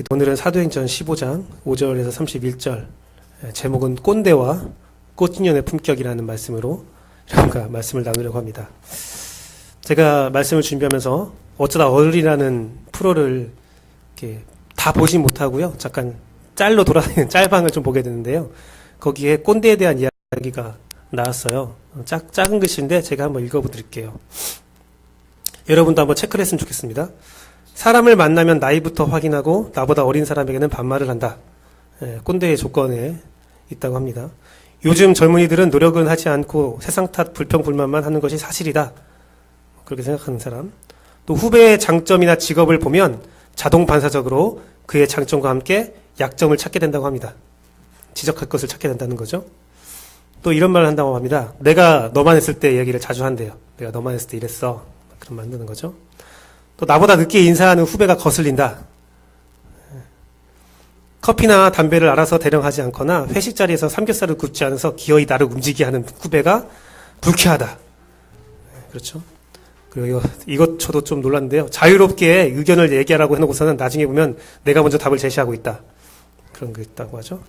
오늘은 사도행전 15장 5절에서 31절, 제목은 꼰대와 꽃인연의 품격이라는 말씀으로 여러분과 말씀을 나누려고 합니다. 제가 말씀을 준비하면서 어쩌다 어른이라는 프로를 이렇게 다 보진 못하고요. 잠깐 짤로 돌아다니는 짤방을 좀 보게 되는데요. 거기에 꼰대에 대한 이야기가 나왔어요. 작은 글씨인데 제가 한번 읽어드릴게요. 여러분도 한번 체크를 했으면 좋겠습니다. 사람을 만나면 나이부터 확인하고 나보다 어린 사람에게는 반말을 한다. 꼰대의 조건에 있다고 합니다. 요즘 젊은이들은 노력은 하지 않고 세상 탓 불평불만만 하는 것이 사실이다. 그렇게 생각하는 사람. 또 후배의 장점이나 직업을 보면 자동 반사적으로 그의 장점과 함께 약점을 찾게 된다고 합니다. 지적할 것을 찾게 된다는 거죠. 또 이런 말을 한다고 합니다. 내가 너만 했을 때 얘기를 자주 한대요. 내가 너만 했을 때 이랬어. 그런 말 한다는 거죠. 또 나보다 늦게 인사하는 후배가 거슬린다. 커피나 담배를 알아서 대령하지 않거나 회식 자리에서 삼겹살을 굽지 않아서 기어이 나를 움직이게 하는 후배가 불쾌하다. 그렇죠. 그리고 이것 저도 좀 놀랐는데요. 자유롭게 의견을 얘기하라고 해놓고서는 나중에 보면 내가 먼저 답을 제시하고 있다. 그런 게 있다고 하죠.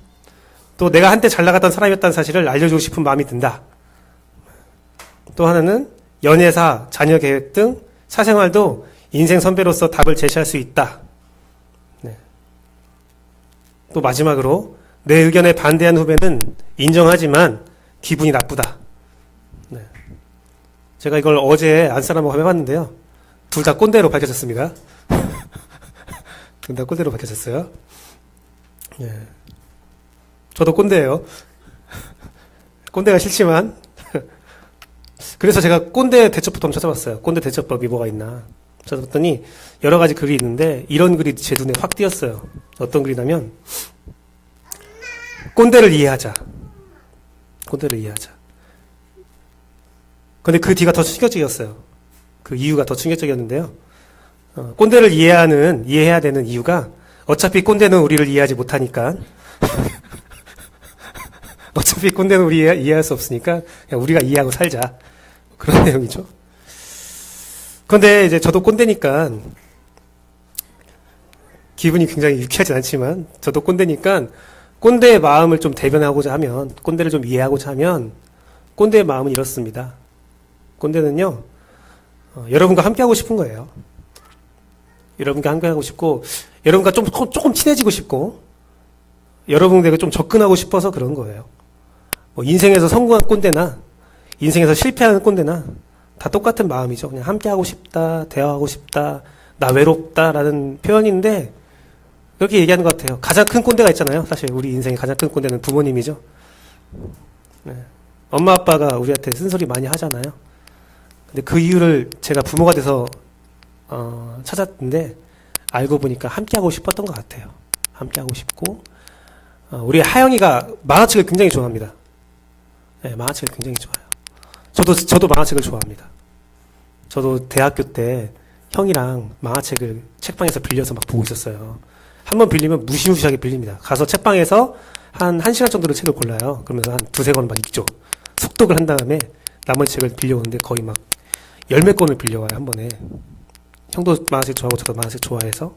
또 내가 한때 잘 나갔던 사람이었다는 사실을 알려주고 싶은 마음이 든다. 또 하나는 연애사, 자녀 계획 등 사생활도 인생 선배로서 답을 제시할 수 있다. 네. 또 마지막으로 내 의견에 반대한 후배는 인정하지만 기분이 나쁘다. 네. 제가 이걸 어제 안사람하고 해봤는데요. 둘 다 꼰대로 밝혀졌습니다. 둘 다 꼰대로 밝혀졌어요. 네. 저도 꼰대예요. 꼰대가 싫지만 그래서 제가 꼰대 대처법도 한번 찾아봤어요. 꼰대 대처법이 뭐가 있나 찾아봤더니 여러 가지 글이 있는데 이런 글이 제 눈에 확 띄었어요. 어떤 글이냐면 꼰대를 이해하자. 꼰대를 이해하자. 근데 그 뒤가 더 충격적이었어요. 그 이유가 더 충격적이었는데요. 꼰대를 이해해야 되는 이유가 어차피 꼰대는 우리를 이해하지 못하니까 어차피 꼰대는 우리 이해할 수 없으니까 그냥 우리가 이해하고 살자. 그런 내용이죠. 그런데 이제 저도 꼰대니까 기분이 굉장히 유쾌하진 않지만 저도 꼰대니까 꼰대의 마음을 좀 대변하고자 하면 꼰대를 좀 이해하고자 하면 꼰대의 마음은 이렇습니다. 꼰대는요. 여러분과 함께하고 싶은 거예요. 여러분과 함께하고 싶고 여러분과 조금 친해지고 싶고 여러분에게 좀 접근하고 싶어서 그런 거예요. 인생에서 성공한 꼰대나 인생에서 실패하는 꼰대나 다 똑같은 마음이죠. 그냥 함께하고 싶다, 대화하고 싶다, 나 외롭다라는 표현인데 그렇게 얘기하는 것 같아요. 가장 큰 꼰대가 있잖아요. 사실 우리 인생의 가장 큰 꼰대는 부모님이죠. 네. 엄마 아빠가 우리한테 쓴소리 많이 하잖아요. 근데 그 이유를 제가 부모가 돼서 찾았는데 알고 보니까 함께하고 싶었던 것 같아요. 함께하고 싶고 우리 하영이가 만화책을 굉장히 좋아합니다. 네, 만화책을 굉장히 좋아해요. 저도 만화책을 좋아합니다. 저도 대학교 때 형이랑 만화책을 책방에서 빌려서 막 보고 있었어요. 한번 빌리면 무시무시하게 빌립니다. 가서 책방에서 한 1시간 정도로 책을 골라요. 그러면서 한 두세 권 막 읽죠. 속독을 한 다음에 나머지 책을 빌려오는데 거의 막 열 몇 권을 빌려와요, 한 번에. 형도 만화책 좋아하고 저도 만화책 좋아해서.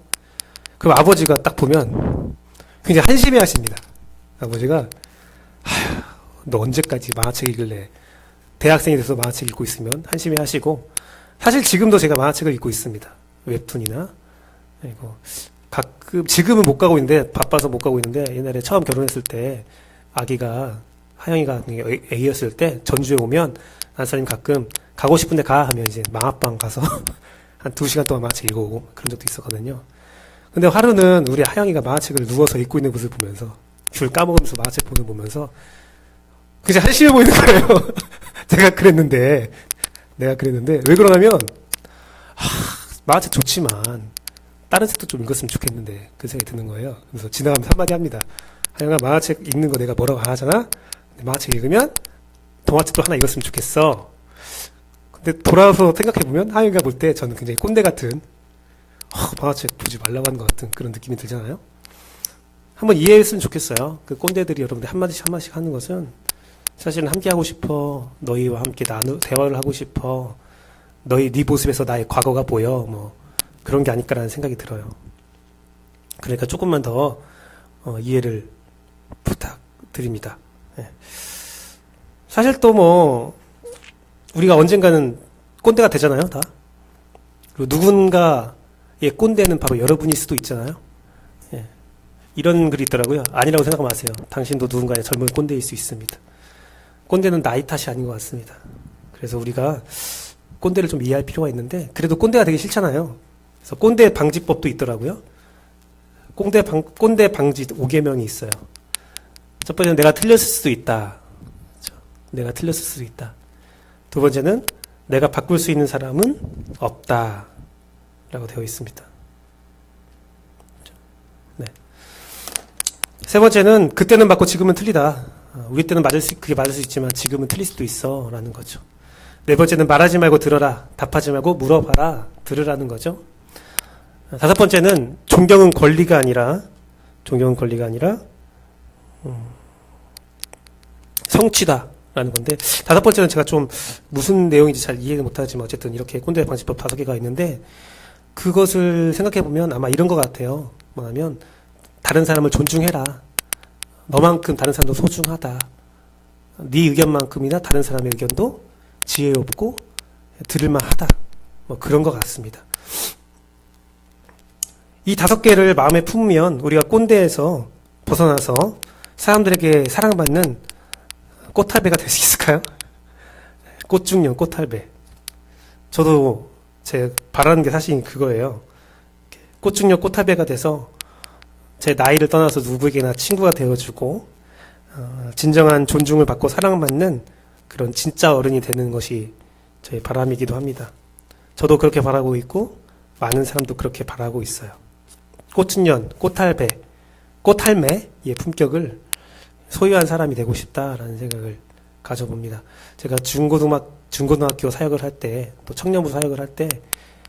그럼 아버지가 딱 보면 굉장히 한심해 하십니다. 아버지가 너 언제까지 만화책 읽을래? 대학생이 돼서 만화책 읽고 있으면 한심해 하시고 사실 지금도 제가 만화책을 읽고 있습니다. 웹툰이나 그리고 가끔 지금은 못 가고 있는데 바빠서 못 가고 있는데 옛날에 처음 결혼했을 때 아기가 하영이가 애기였을 때 전주에 오면 안사님 가끔 가고 싶은데 가 하면 이제 만화방 가서 한 2시간 동안 만화책 읽어오고 그런 적도 있었거든요. 근데 하루는 우리 하영이가 만화책을 누워서 읽고 있는 모습을 보면서 귤 까먹으면서 만화책 보는 거 보면서 그냥 한심해 보이는 거예요. 내가 그랬는데 왜 그러냐면 만화책 좋지만 다른 책도 좀 읽었으면 좋겠는데 그 생각이 드는 거예요. 그래서 지나가면서 한마디 합니다. 하영아 만화책 읽는 거 내가 뭐라고 안 하잖아. 근데 만화책 읽으면 동화책도 하나 읽었으면 좋겠어. 근데 돌아와서 생각해보면 하영이가 볼 때 저는 굉장히 꼰대 같은 만화책 보지 말라고 하는 것 같은 그런 느낌이 들잖아요. 한번 이해했으면 좋겠어요. 그 꼰대들이 여러분들 한마디씩 하는 것은 사실은 함께하고 싶어. 너희와 함께 대화를 하고 싶어. 네 모습에서 나의 과거가 보여. 뭐 그런 게 아닐까라는 생각이 들어요. 그러니까 조금만 더 이해를 부탁드립니다. 예. 사실 또 뭐 우리가 언젠가는 꼰대가 되잖아요, 다. 그리고 누군가의 꼰대는 바로 여러분일 수도 있잖아요. 예. 이런 글이 있더라고요. 아니라고 생각 마세요. 당신도 누군가의 젊은 꼰대일 수 있습니다. 꼰대는 나이 탓이 아닌 것 같습니다. 그래서 우리가 꼰대를 좀 이해할 필요가 있는데, 그래도 꼰대가 되기 싫잖아요. 그래서 꼰대 방지법도 있더라고요. 꼰대 방지 5계명이 있어요. 첫 번째는 내가 틀렸을 수도 있다. 그렇죠? 내가 틀렸을 수도 있다. 두 번째는 내가 바꿀 수 있는 사람은 없다. 라고 되어 있습니다. 네. 세 번째는 그때는 맞고 지금은 틀리다. 우리 때는 그게 맞을 수 있지만 지금은 틀릴 수도 있어. 라는 거죠. 네 번째는 말하지 말고 들어라. 답하지 말고 물어봐라. 들으라는 거죠. 다섯 번째는 존경은 권리가 아니라 성취다라는 건데, 다섯 번째는 제가 좀 무슨 내용인지 잘 이해를 못하지만 어쨌든 이렇게 꼰대 방지법 5개가 있는데, 그것을 생각해보면 아마 이런 것 같아요. 뭐냐면 다른 사람을 존중해라. 너만큼 다른 사람도 소중하다. 네 의견만큼이나 다른 사람의 의견도 지혜롭고 들을만하다. 뭐 그런 것 같습니다. 이 5개를 마음에 품으면 우리가 꼰대에서 벗어나서 사람들에게 사랑받는 꽃할배가 될 수 있을까요? 꽃중년, 꽃할배. 저도 제 바라는 게 사실 그거예요. 꽃중년, 꽃할배가 돼서 제 나이를 떠나서 누구에게나 친구가 되어주고 진정한 존중을 받고 사랑받는 그런 진짜 어른이 되는 것이 저의 바람이기도 합니다. 저도 그렇게 바라고 있고 많은 사람도 그렇게 바라고 있어요. 꽃중년, 꽃할배, 꽃할매의 품격을 소유한 사람이 되고 싶다라는 생각을 가져봅니다. 제가 중고등학교 사역을 할 때, 또 청년부 사역을 할 때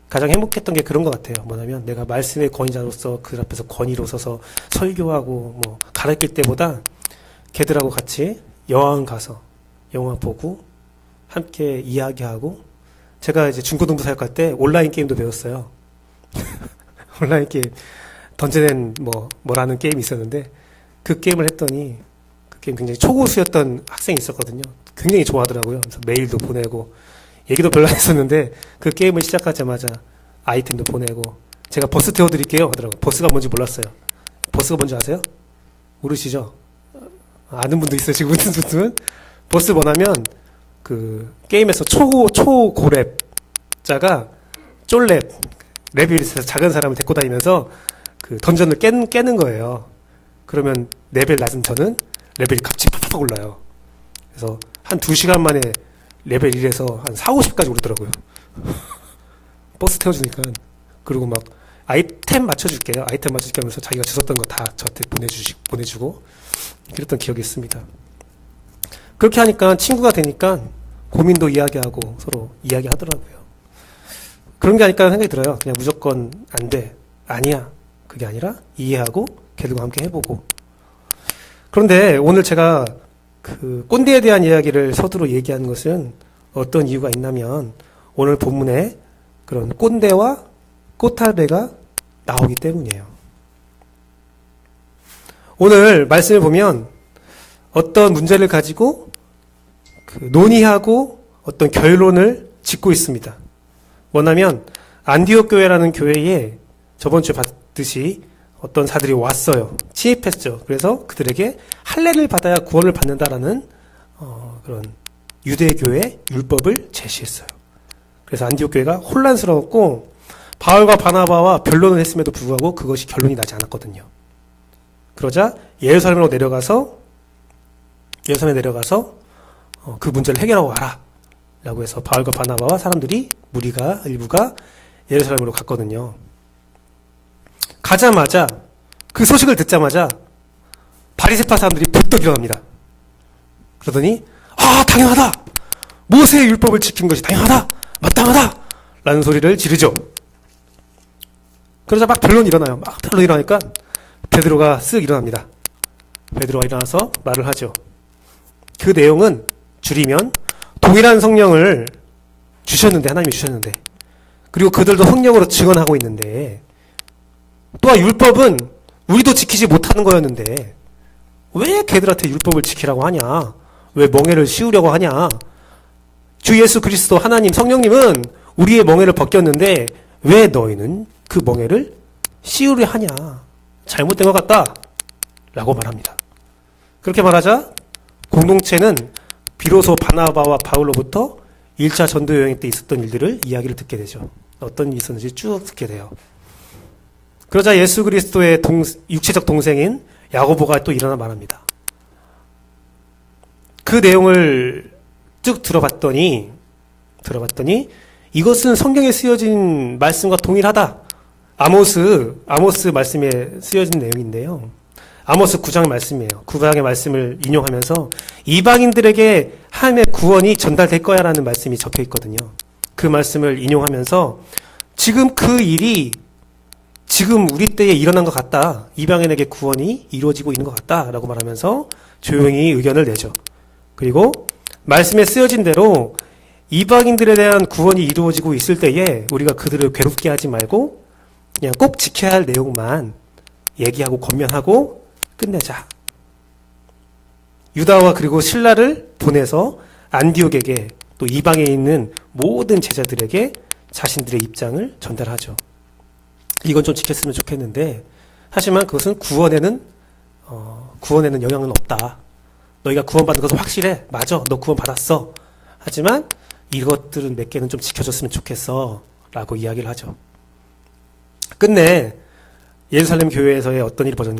가장 행복했던 게 그런 것 같아요. 뭐냐면 내가 말씀의 권위자로서 그 앞에서 권위로 서서 설교하고 뭐 가르칠 때보다 걔들하고 같이 여행 가서 영화 보고 함께 이야기하고, 제가 이제 중고등부 사역할 때 온라인 게임도 배웠어요. 온라인 게임, 던전앤 뭐라는 게임이 있었는데, 그 게임을 했더니 그 게임 굉장히 초고수였던 학생이 있었거든요. 굉장히 좋아하더라고요. 그래서 메일도 보내고 얘기도 별로 안 했었는데, 그 게임을 시작하자마자 아이템도 보내고, 제가 버스 태워드릴게요 하더라고요. 버스가 뭔지 몰랐어요. 버스가 뭔지 아세요? 모르시죠? 아는 분도 있어요. 지금 웃는 분들은. 버스 뭐냐면 그 게임에서 초고렙 자가 쫄렙, 레벨이 있어서 작은 사람을 데리고 다니면서 그 던전을 깨는 거예요. 그러면 레벨 낮은 저는 레벨이 갑자기 팍팍 올라요. 그래서 한 2시간 만에 레벨 1에서 한 4, 50까지 오르더라고요. 버스 태워주니까. 그리고 막 아이템 맞춰줄게요. 아이템 맞춰줄게 하면서 자기가 주웠던 거 다 저한테 보내주고 그랬던 기억이 있습니다. 그렇게 하니까 친구가 되니까 고민도 이야기하고 서로 이야기하더라고요. 그런 게 아닐까 생각이 들어요. 그냥 무조건 안 돼. 아니야. 그게 아니라 이해하고 걔들과 함께 해보고. 그런데 오늘 제가 그 꼰대에 대한 이야기를 서두로 얘기하는 것은 어떤 이유가 있냐면, 오늘 본문에 그런 꼰대와 꽃할배가 나오기 때문이에요. 오늘 말씀을 보면 어떤 문제를 가지고 그 논의하고 어떤 결론을 짓고 있습니다. 뭐냐면 안디옥 교회라는 교회에 저번 주에 봤듯이 어떤 사들이 왔어요. 침입했죠. 그래서 그들에게 할례를 받아야 구원을 받는다라는 그런 유대교의 율법을 제시했어요. 그래서 안디옥 교회가 혼란스러웠고 바울과 바나바와 변론을 했음에도 불구하고 그것이 결론이 나지 않았거든요. 그러자 예루살렘에 내려가서 그 문제를 해결하고 와라 라고 해서 바울과 바나바와 무리가 일부가 예루살렘으로 갔거든요. 가자마자, 그 소식을 듣자마자 바리새파 사람들이 벌떡 일어납니다. 그러더니 당연하다! 모세의 율법을 지킨 것이 당연하다! 마땅하다! 라는 소리를 지르죠. 그러자 막 변론이 일어나요. 막 변론이 일어나니까 베드로가 쓱 일어납니다. 베드로가 일어나서 말을 하죠. 그 내용은 줄이면 동일한 성령을 하나님이 주셨는데, 그리고 그들도 성령으로 증언하고 있는데, 또한 율법은 우리도 지키지 못하는 거였는데 왜 걔들한테 율법을 지키라고 하냐? 왜 멍에를 씌우려고 하냐? 주 예수 그리스도 하나님 성령님은 우리의 멍에를 벗겼는데 왜 너희는 그 멍에를 씌우려 하냐? 잘못된 것 같다 라고 말합니다. 그렇게 말하자 공동체는 비로소 바나바와 바울로부터 1차 전도 여행 때 있었던 일들을 이야기를 듣게 되죠. 어떤 일이 있었는지 쭉 듣게 돼요. 그러자 예수 그리스도의 육체적 동생인 야고보가 또 일어나 말합니다. 그 내용을 쭉 들어봤더니 이것은 성경에 쓰여진 말씀과 동일하다. 아모스 말씀에 쓰여진 내용인데요. 아모스 9장 말씀이에요. 9장의 말씀을 인용하면서 이방인들에게 하나님의 구원이 전달될 거야 라는 말씀이 적혀 있거든요. 그 말씀을 인용하면서 지금 그 일이 지금 우리 때에 일어난 것 같다. 이방인에게 구원이 이루어지고 있는 것 같다 라고 말하면서 조용히 의견을 내죠. 그리고 말씀에 쓰여진 대로 이방인들에 대한 구원이 이루어지고 있을 때에 우리가 그들을 괴롭게 하지 말고 그냥 꼭 지켜야 할 내용만 얘기하고 권면하고 끝내자. 유다와 그리고 실라를 보내서 안디옥에게 또 이방에 있는 모든 제자들에게 자신들의 입장을 전달하죠. 이건 좀 지켰으면 좋겠는데 하지만 그것은 구원에는 영향은 없다. 너희가 구원받은 것은 확실해. 맞아. 너 구원받았어. 하지만 이것들은 몇 개는 좀 지켜줬으면 좋겠어. 라고 이야기를 하죠. 끝내 예루살렘 교회에서의 어떤 일이 벌어진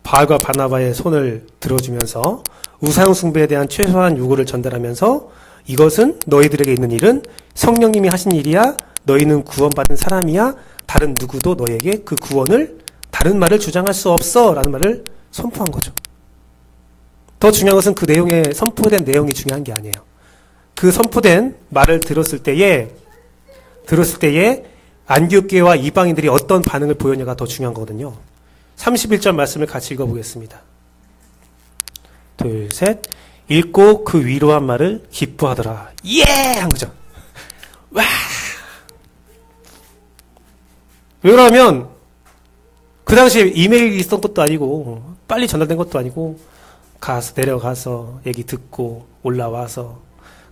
바울과 바나바의 손을 들어주면서 우상 숭배에 대한 최소한 요구를 전달하면서 이것은 너희들에게 있는 일은 성령님이 하신 일이야. 너희는 구원받은 사람이야. 다른 누구도 너에게 그 구원을 다른 말을 주장할 수 없어 라는 말을 선포한 거죠. 더 중요한 것은 그 내용에 선포된 내용이 중요한 게 아니에요. 그 선포된 말을 들었을 때에 안디옥 교회와 이방인들이 어떤 반응을 보였냐가 더 중요한 거거든요. 31절 말씀을 같이 읽어보겠습니다. 둘, 셋. 읽고 그 위로한 말을 기뻐하더라. 예! 한 거죠. 와! 왜 그러면 그 당시에 이메일이 있었던 것도 아니고 빨리 전달된 것도 아니고 내려가서 얘기 듣고 올라와서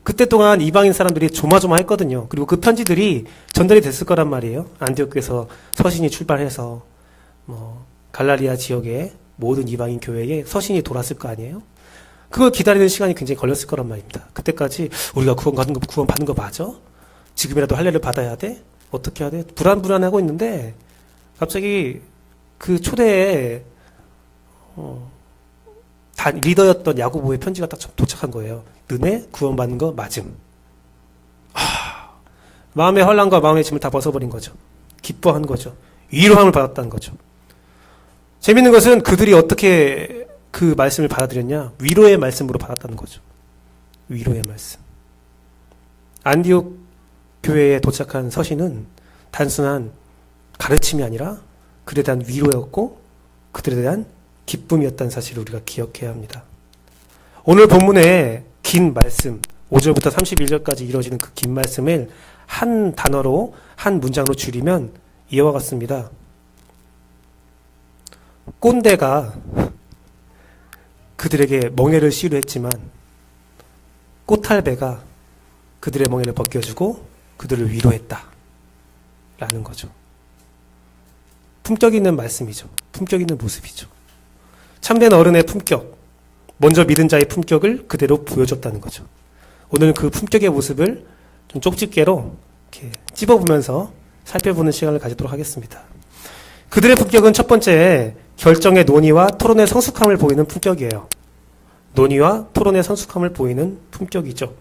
그때 동안 이방인 사람들이 조마조마했거든요. 그리고 그 편지들이 전달이 됐을 거란 말이에요. 안디옥에서 서신이 출발해서 갈라리아 지역의 모든 이방인 교회에 서신이 돌았을 거 아니에요. 그걸 기다리는 시간이 굉장히 걸렸을 거란 말입니다. 그때까지 우리가 구원받은 거 맞아? 지금이라도 할례를 받아야 돼? 어떻게 해야 돼? 불안하고 있는데 갑자기 그 초대에 리더였던 야고보의 편지가 딱 도착한 거예요. 너네 구원받는 거 맞음. 마음의 혼란과 마음의 짐을 다 벗어버린 거죠. 기뻐한 거죠. 위로함을 받았다는 거죠. 재밌는 것은 그들이 어떻게 그 말씀을 받아들였냐? 위로의 말씀으로 받았다는 거죠. 위로의 말씀. 안디옥 교회에 도착한 서신은 단순한 가르침이 아니라 그들에 대한 위로였고 그들에 대한 기쁨이었다는 사실을 우리가 기억해야 합니다. 오늘 본문의 긴 말씀 5절부터 31절까지 이루어지는 그 긴 말씀을 한 단어로 한 문장으로 줄이면 이와 같습니다. 꼰대가 그들에게 멍에를 씌우려 했지만 꽃탈배가 그들의 멍에를 벗겨주고 그들을 위로했다 라는 거죠. 품격 있는 말씀이죠. 품격 있는 모습이죠. 참된 어른의 품격, 먼저 믿은 자의 품격을 그대로 보여줬다는 거죠. 오늘은 그 품격의 모습을 좀 쪽집게로 이렇게 찝어보면서 살펴보는 시간을 가지도록 하겠습니다. 그들의 품격은 첫 번째, 결정의 논의와 토론의 성숙함을 보이는 품격이에요. 논의와 토론의 성숙함을 보이는 품격이죠.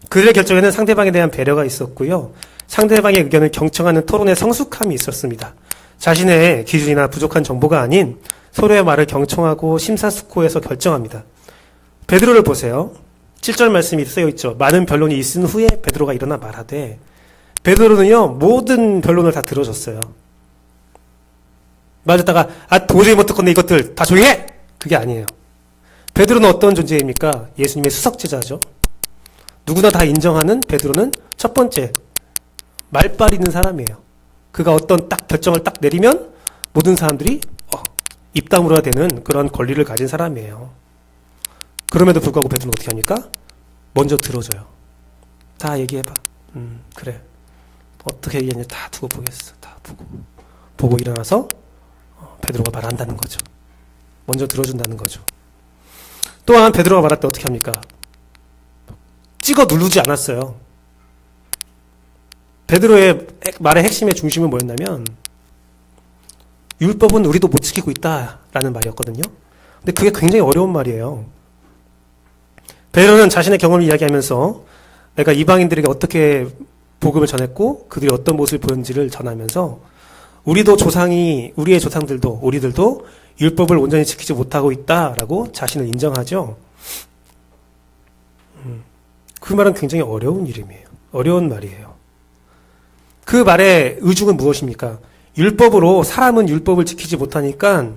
그들의 결정에는 상대방에 대한 배려가 있었고요. 상대방의 의견을 경청하는 토론의 성숙함이 있었습니다. 자신의 기준이나 부족한 정보가 아닌 서로의 말을 경청하고 심사숙고해서 결정합니다. 베드로를 보세요. 7절 말씀이 쓰여 있죠. 많은 변론이 있은 후에 베드로가 일어나 말하되, 베드로는요 모든 변론을 다 들어줬어요. 맞았다가 도저히 못 듣겠네 이것들 다 조용히 해! 그게 아니에요. 베드로는 어떤 존재입니까? 예수님의 수석제자죠. 누구나 다 인정하는 베드로는 첫 번째 말빨 있는 사람이에요. 그가 어떤 딱 결정을 딱 내리면 모든 사람들이 입다물어야 되는 그런 권리를 가진 사람이에요. 그럼에도 불구하고 베드로는 어떻게 합니까? 먼저 들어줘요. 다 얘기해봐. 그래. 어떻게 얘기했는지 다 두고 보겠어. 다 보고 일어나서 베드로가 말한다는 거죠. 먼저 들어준다는 거죠. 또한 베드로가 말할 때 어떻게 합니까? 찍어 누르지 않았어요. 베드로의 말의 핵심의 중심은 뭐였냐면 율법은 우리도 못 지키고 있다라는 말이었거든요. 근데 그게 굉장히 어려운 말이에요. 베드로는 자신의 경험을 이야기하면서 내가 이방인들에게 어떻게 복음을 전했고 그들이 어떤 모습을 보였는지를 전하면서 우리의 조상들도 우리들도 율법을 온전히 지키지 못하고 있다라고 자신을 인정하죠. 그 말은 굉장히 어려운 일임이에요. 어려운 말이에요. 그 말의 의중은 무엇입니까? 율법으로 사람은 율법을 지키지 못하니까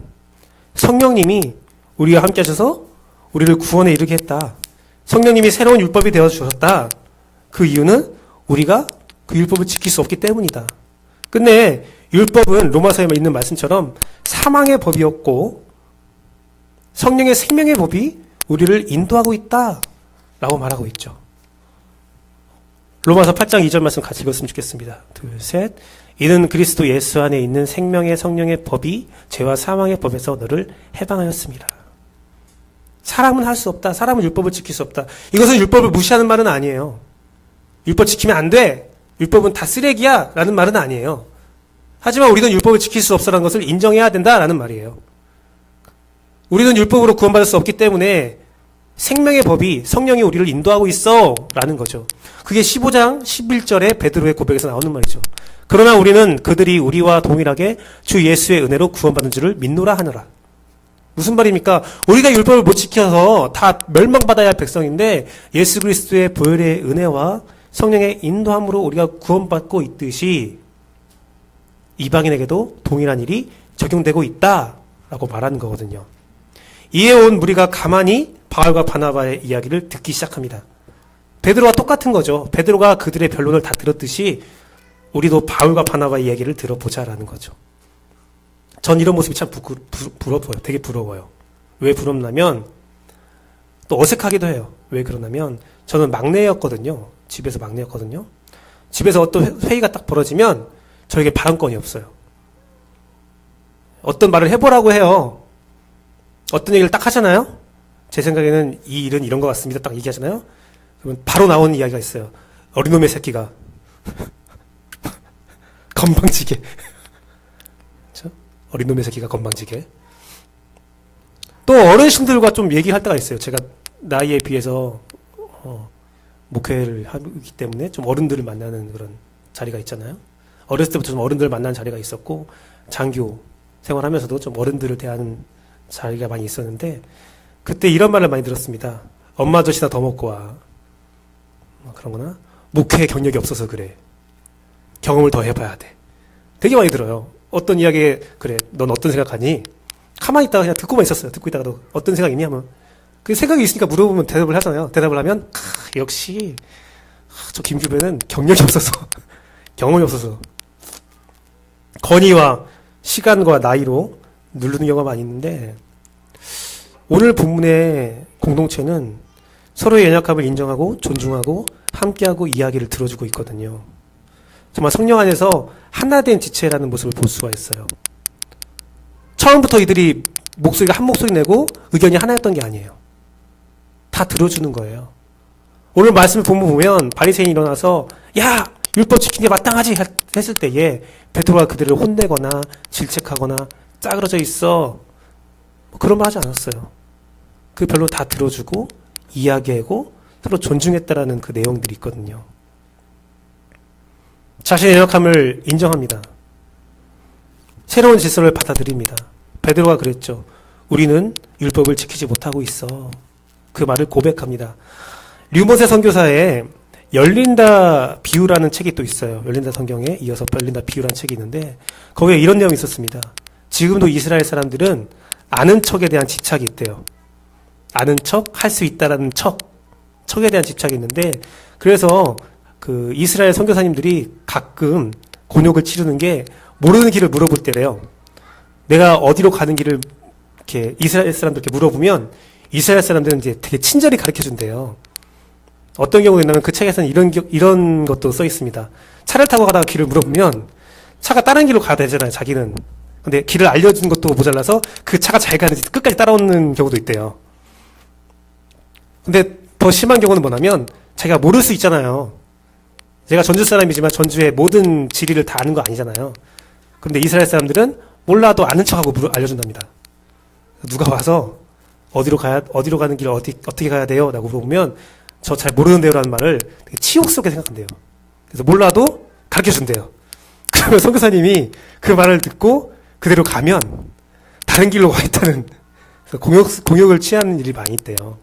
성령님이 우리와 함께 하셔서 우리를 구원에 이르게 했다. 성령님이 새로운 율법이 되어 주셨다. 그 이유는 우리가 그 율법을 지킬 수 없기 때문이다. 근데 율법은 로마서에 있는 말씀처럼 사망의 법이었고 성령의 생명의 법이 우리를 인도하고 있다라고 말하고 있죠. 로마서 8장 2절 말씀 같이 읽었으면 좋겠습니다. 둘, 셋. 이는 그리스도 예수 안에 있는 생명의 성령의 법이 죄와 사망의 법에서 너를 해방하였습니다. 사람은 할 수 없다. 사람은 율법을 지킬 수 없다. 이것은 율법을 무시하는 말은 아니에요. 율법 지키면 안 돼. 율법은 다 쓰레기야. 라는 말은 아니에요. 하지만 우리는 율법을 지킬 수 없어라는 것을 인정해야 된다라는 말이에요. 우리는 율법으로 구원받을 수 없기 때문에 생명의 법이 성령이 우리를 인도하고 있어 라는 거죠. 그게 15장 11절의 베드로의 고백에서 나오는 말이죠. 그러나 우리는 그들이 우리와 동일하게 주 예수의 은혜로 구원받은 줄을 믿노라 하느라. 무슨 말입니까? 우리가 율법을 못 지켜서 다 멸망받아야 할 백성인데 예수 그리스도의 보혈의 은혜와 성령의 인도함으로 우리가 구원받고 있듯이 이방인에게도 동일한 일이 적용되고 있다라고 말하는 거거든요. 이에 온 무리가 가만히 바울과 바나바의 이야기를 듣기 시작합니다. 베드로와 똑같은 거죠. 베드로가 그들의 변론을 다 들었듯이 우리도 바울과 바나바의 이야기를 들어보자라는 거죠. 전 이런 모습이 참 부러워요. 되게 부러워요. 왜 부럽냐면 또 어색하기도 해요. 왜 그러냐면 저는 막내였거든요. 집에서 막내였거든요. 집에서 어떤 회의가 딱 벌어지면 저에게 발언권이 없어요. 어떤 말을 해보라고 해요. 어떤 얘기를 딱 하잖아요. 제 생각에는 이 일은 이런 것 같습니다. 딱 얘기하잖아요. 그러면 바로 나오는 이야기가 있어요. 어린놈의 새끼가 건방지게 그렇죠? 어린놈의 새끼가 건방지게. 또 어르신들과 좀 얘기할 때가 있어요. 제가 나이에 비해서 목회를 하기 때문에 좀 어른들을 만나는 그런 자리가 있잖아요. 어렸을 때부터 좀 어른들을 만나는 자리가 있었고 장교 생활하면서도 좀 어른들을 대하는 자리가 많이 있었는데 그때 이런 말을 많이 들었습니다. 엄마 아저씨나 더 먹고 와. 그런 거나 목회 경력이 없어서 그래. 경험을 더 해봐야 돼. 되게 많이 들어요. 어떤 이야기에 그래 넌 어떤 생각하니? 가만히 있다가 그냥 듣고만 있었어요. 듣고 있다가도 어떤 생각이니 하면 그 생각이 있으니까 물어보면 대답을 하잖아요. 대답을 하면 역시 저 김주배는 경력이 없어서 경험이 없어서 건의와 시간과 나이로 누르는 경우가 많이 있는데 오늘 본문의 공동체는 서로의 연약함을 인정하고 존중하고 함께하고 이야기를 들어주고 있거든요. 정말 성령 안에서 하나된 지체라는 모습을 볼 수가 있어요. 처음부터 이들이 목소리가 한 목소리 내고 의견이 하나였던 게 아니에요. 다 들어주는 거예요. 오늘 말씀을 보면 바리새인이 일어나서 야! 율법 지키는 게 마땅하지 했을 때에 베드로가 그들을 혼내거나 질책하거나 짜그러져 있어 그런 말 하지 않았어요. 그 별로 다 들어주고 이야기하고 서로 존중했다라는 그 내용들이 있거든요. 자신의 연약함을 인정합니다. 새로운 질서를 받아들입니다. 베드로가 그랬죠. 우리는 율법을 지키지 못하고 있어. 그 말을 고백합니다. 류모세 선교사에 열린다 비유라는 책이 또 있어요. 열린다 성경에 이어서 열린다 비유라는 책이 있는데 거기에 이런 내용이 있었습니다. 지금도 이스라엘 사람들은 아는 척에 대한 집착이 있대요. 아는 척, 할 수 있다라는 척에 대한 집착이 있는데 그래서 그 이스라엘 선교사님들이 가끔 곤욕을 치르는 게 모르는 길을 물어볼 때래요. 내가 어디로 가는 길을 이렇게 이스라엘 사람들께 물어보면 이스라엘 사람들은 이제 되게 친절히 가르쳐 준대요. 어떤 경우가 있냐면 그 책에서는 이런 것도 써 있습니다. 차를 타고 가다가 길을 물어보면 차가 다른 길로 가야 되잖아요, 자기는. 근데 길을 알려준 것도 모자라서 그 차가 잘 가는지 끝까지 따라오는 경우도 있대요. 근데 더 심한 경우는 뭐냐면 자기가 모를 수 있잖아요. 제가 전주 사람이지만 전주의 모든 지리를 다 아는 거 아니잖아요. 그런데 이스라엘 사람들은 몰라도 아는 척하고 알려준답니다. 누가 와서 어디로 가는 길 어떻게 가야 돼요? 라고 물어보면 저 잘 모르는데요 라는 말을 되게 치욕스럽게 생각한대요. 그래서 몰라도 가르쳐 준대요. 그러면 선교사님이 그 말을 듣고 그대로 가면 다른 길로 와 있다는 공역을 취하는 일이 많이 있대요.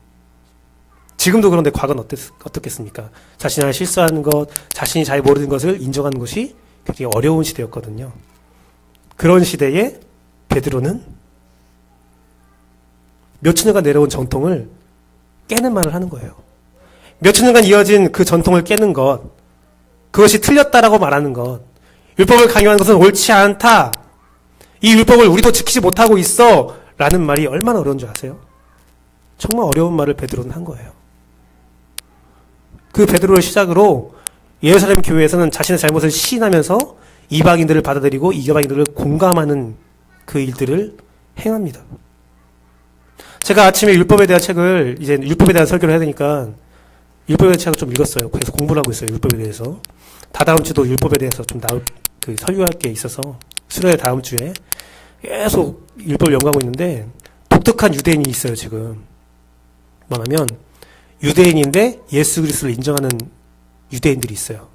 지금도 그런데 과거는 어떻겠습니까? 자신이 실수하는 것, 자신이 잘 모르는 것을 인정하는 것이 굉장히 어려운 시대였거든요. 그런 시대에 베드로는 몇천 년간 내려온 전통을 깨는 말을 하는 거예요. 몇천 년간 이어진 그 전통을 깨는 것, 그것이 틀렸다라고 말하는 것, 율법을 강요하는 것은 옳지 않다. 이 율법을 우리도 지키지 못하고 있어. 라는 말이 얼마나 어려운 줄 아세요? 정말 어려운 말을 베드로는 한 거예요. 그 베드로를 시작으로 예루살렘 교회에서는 자신의 잘못을 시인하면서 이방인들을 받아들이고 이방인들을 공감하는 그 일들을 행합니다. 제가 아침에 율법에 대한 책을, 이제 율법에 대한 설교를 해야 되니까 율법에 대한 책을 좀 읽었어요. 그래서 공부를 하고 있어요. 율법에 대해서. 다다음 주도 율법에 대해서 좀 설교할 게 있어서 수요일 다음 주에 계속 율법을 연구하고 있는데 독특한 유대인이 있어요, 지금. 뭐냐면 유대인인데 예수 그리스도를 인정하는 유대인들이 있어요.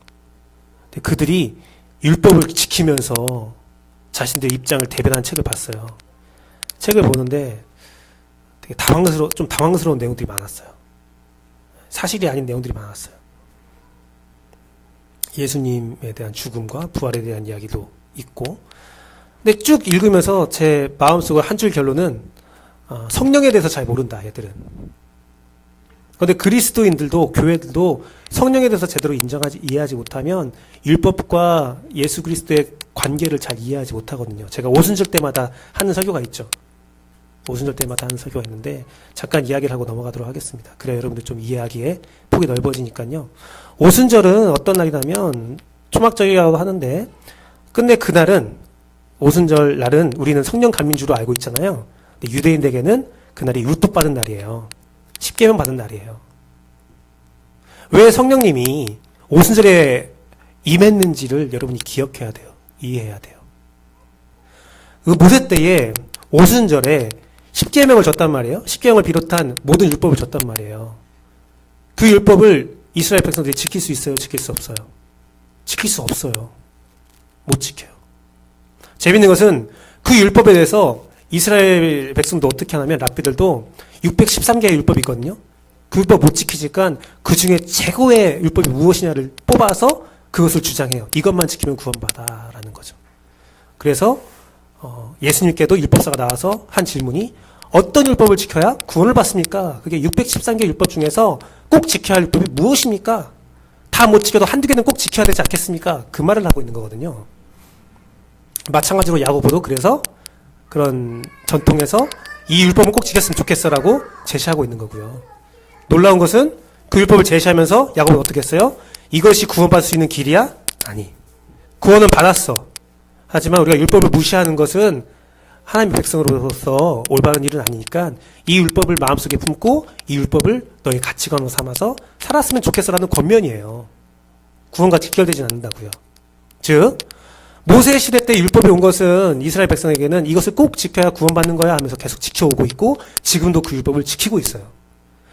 근데 그들이 율법을 지키면서 자신들의 입장을 대변한 책을 봤어요. 책을 보는데 되게 좀 당황스러운 내용들이 많았어요. 사실이 아닌 내용들이 많았어요. 예수님에 대한 죽음과 부활에 대한 이야기도 있고, 근데 쭉 읽으면서 제 마음속에 한 줄 결론은 성령에 대해서 잘 모른다, 얘들은. 그런데 그리스도인들도 교회들도 성령에 대해서 제대로 이해하지 못하면 율법과 예수 그리스도의 관계를 잘 이해하지 못하거든요. 제가 오순절 때마다 하는 설교가 있죠. 오순절 때마다 하는 설교가 있는데 잠깐 이야기를 하고 넘어가도록 하겠습니다. 그래야 여러분들 좀 이해하기에 폭이 넓어지니까요. 오순절은 어떤 날이냐면 초막절이라고 하는데, 근데 그날은, 오순절 날은 우리는 성령 감림주로 알고 있잖아요. 근데 유대인에게는 그날이 율법 받은 날이에요. 십계명 받은 날이에요. 왜 성령님이 오순절에 임했는지를 여러분이 기억해야 돼요. 이해해야 돼요. 그 모세 때에 오순절에 십계명을 줬단 말이에요. 십계명을 비롯한 모든 율법을 줬단 말이에요. 그 율법을 이스라엘 백성들이 지킬 수 있어요? 지킬 수 없어요? 지킬 수 없어요. 못 지켜요. 재밌는 것은 그 율법에 대해서 이스라엘 백성도 어떻게 하냐면 랍비들도 613개의 율법이 있거든요. 그 율법 못 지키니까 그 중에 최고의 율법이 무엇이냐를 뽑아서 그것을 주장해요. 이것만 지키면 구원받아라는 거죠. 그래서 예수님께도 율법사가 나와서 한 질문이 어떤 율법을 지켜야 구원을 받습니까? 그게 613개 율법 중에서 꼭 지켜야 할 율법이 무엇입니까? 다 못 지켜도 한두 개는 꼭 지켜야 되지 않겠습니까? 그 말을 하고 있는 거거든요. 마찬가지로 야고보도 그래서 그런 전통에서 이 율법은 꼭 지켰으면 좋겠어라고 제시하고 있는 거고요. 놀라운 것은 그 율법을 제시하면서 야고보는 어떻게 했어요? 이것이 구원받을 수 있는 길이야? 아니. 구원은 받았어. 하지만 우리가 율법을 무시하는 것은 하나님의 백성으로서 올바른 일은 아니니까 이 율법을 마음속에 품고 이 율법을 너의 가치관으로 삼아서 살았으면 좋겠어라는 권면이에요. 구원과 직결되지 않는다고요. 즉 모세 시대 때 율법이 온 것은 이스라엘 백성에게는 이것을 꼭 지켜야 구원받는 거야 하면서 계속 지켜오고 있고 지금도 그 율법을 지키고 있어요.